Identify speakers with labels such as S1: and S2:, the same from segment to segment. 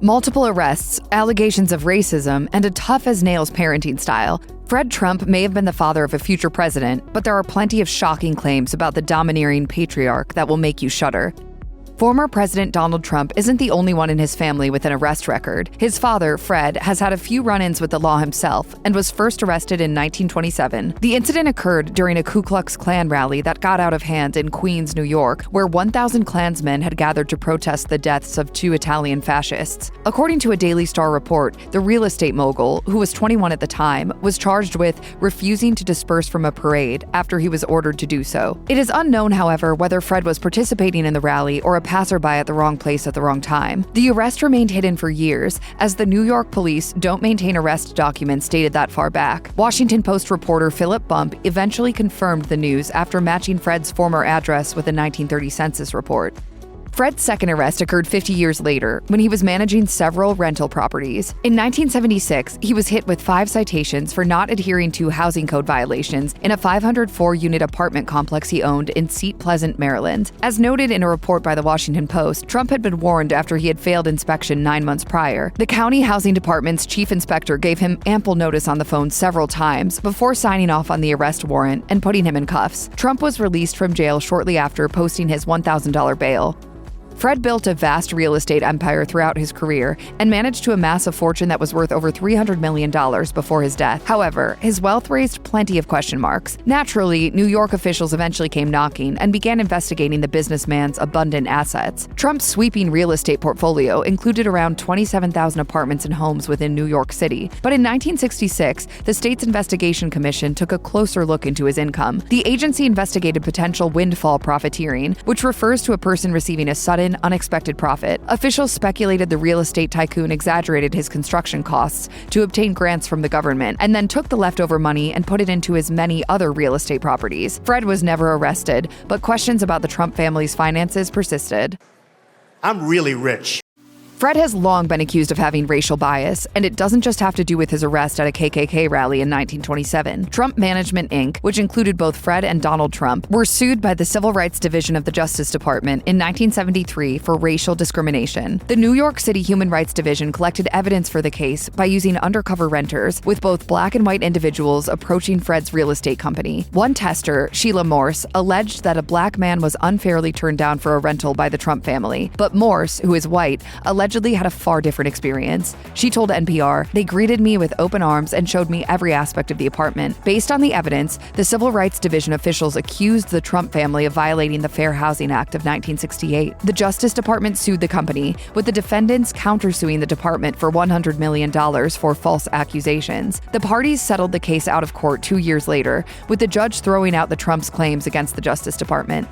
S1: Multiple arrests, allegations of racism, and a tough-as-nails parenting style. Fred Trump may have been the father of a future president, but there are plenty of shocking claims about the domineering patriarch that will make you shudder. Former President Donald Trump isn't the only one in his family with an arrest record. His father, Fred, has had a few run-ins with the law himself and was first arrested in 1927. The incident occurred during a Ku Klux Klan rally that got out of hand in Queens, New York, where 1,000 Klansmen had gathered to protest the deaths of 2 Italian fascists. According to a Daily Star report, the real estate mogul, who was 21 at the time, was charged with refusing to disperse from a parade after he was ordered to do so. It is unknown, however, whether Fred was participating in the rally or a passerby at the wrong place at the wrong time. The arrest remained hidden for years, as the New York police don't maintain arrest documents dated that far back. Washington Post reporter Philip Bump eventually confirmed the news after matching Fred's former address with a 1930 census report. Fred's second arrest occurred 50 years later, when he was managing several rental properties. In 1976, he was hit with 5 citations for not adhering to housing code violations in a 504-unit apartment complex he owned in Seat Pleasant, Maryland. As noted in a report by the Washington Post, Trump had been warned after he had failed inspection 9 months prior. The county housing department's chief inspector gave him ample notice on the phone several times before signing off on the arrest warrant and putting him in cuffs. Trump was released from jail shortly after posting his $1,000 bail. Fred built a vast real estate empire throughout his career and managed to amass a fortune that was worth over $300 million before his death. However, his wealth raised plenty of question marks. Naturally, New York officials eventually came knocking and began investigating the businessman's abundant assets. Trump's sweeping real estate portfolio included around 27,000 apartments and homes within New York City. But in 1966, the state's investigation commission took a closer look into his income. The agency investigated potential windfall profiteering, which refers to a person receiving a sudden, unexpected profit. Officials speculated the real estate tycoon exaggerated his construction costs to obtain grants from the government and then took the leftover money and put it into his many other real estate properties. Fred was never arrested, but questions about the Trump family's finances persisted.
S2: I'm really rich.
S1: Fred has long been accused of having racial bias, and it doesn't just have to do with his arrest at a KKK rally in 1927. Trump Management, Inc., which included both Fred and Donald Trump, were sued by the Civil Rights Division of the Justice Department in 1973 for racial discrimination. The New York City Human Rights Division collected evidence for the case by using undercover renters, with both black and white individuals approaching Fred's real estate company. One tester, Sheila Morse, alleged that a black man was unfairly turned down for a rental by the Trump family, but Morse, who is white, allegedly had a far different experience. She told NPR, "They greeted me with open arms and showed me every aspect of the apartment." Based on the evidence, the Civil Rights Division officials accused the Trump family of violating the Fair Housing Act of 1968. The Justice Department sued the company, with the defendants countersuing the department for $100 million for false accusations. The parties settled the case out of court 2 years later, with the judge throwing out the Trump's claims against the Justice Department.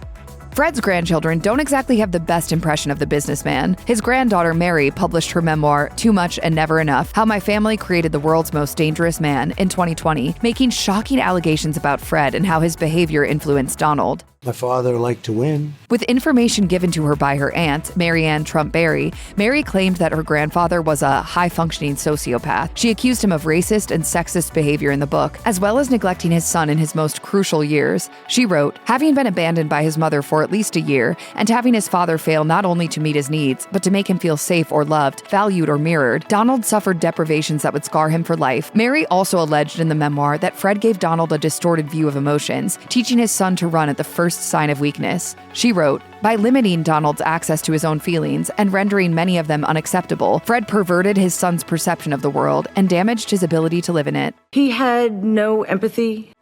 S1: Fred's grandchildren don't exactly have the best impression of the businessman. His granddaughter Mary published her memoir, Too Much and Never Enough: How My Family Created the World's Most Dangerous Man, in 2020, making shocking allegations about Fred and how his behavior influenced Donald.
S2: My father liked to win.
S1: With information given to her by her aunt, Mary Ann Trump Berry, Mary claimed that her grandfather was a high-functioning sociopath. She accused him of racist and sexist behavior in the book, as well as neglecting his son in his most crucial years. She wrote, "Having been abandoned by his mother for at least a year, and having his father fail not only to meet his needs, but to make him feel safe or loved, valued or mirrored, Donald suffered deprivations that would scar him for life." Mary also alleged in the memoir that Fred gave Donald a distorted view of emotions, teaching his son to run at the first sign of weakness. She wrote, "By limiting Donald's access to his own feelings and rendering many of them unacceptable, Fred perverted his son's perception of the world and damaged his ability to live in it."
S3: He had no empathy.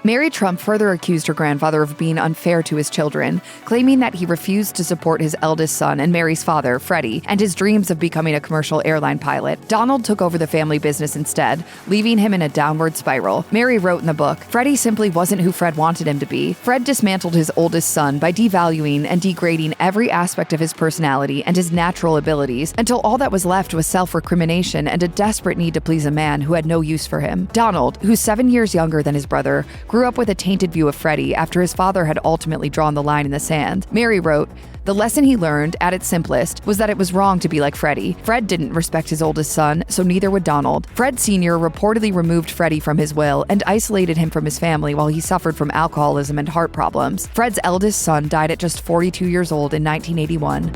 S1: Mary Trump further accused her grandfather of being unfair to his children, claiming that he refused to support his eldest son and Mary's father, Freddie, and his dreams of becoming a commercial airline pilot. Donald took over the family business instead, leaving him in a downward spiral. Mary wrote in the book, "Freddie simply wasn't who Fred wanted him to be. Fred dismantled his oldest son by devaluing and degrading every aspect of his personality and his natural abilities until all that was left was self-recrimination and a desperate need to please a man who had no use for him." Donald, who's 7 years younger than his brother, grew up with a tainted view of Freddie after his father had ultimately drawn the line in the sand. Mary wrote, "The lesson he learned, at its simplest, was that it was wrong to be like Freddie. Fred didn't respect his oldest son, so neither would Donald. Fred Sr. reportedly removed Freddie from his will and isolated him from his family while he suffered from alcoholism and heart problems. Fred's eldest son died at just 42 years old in 1981.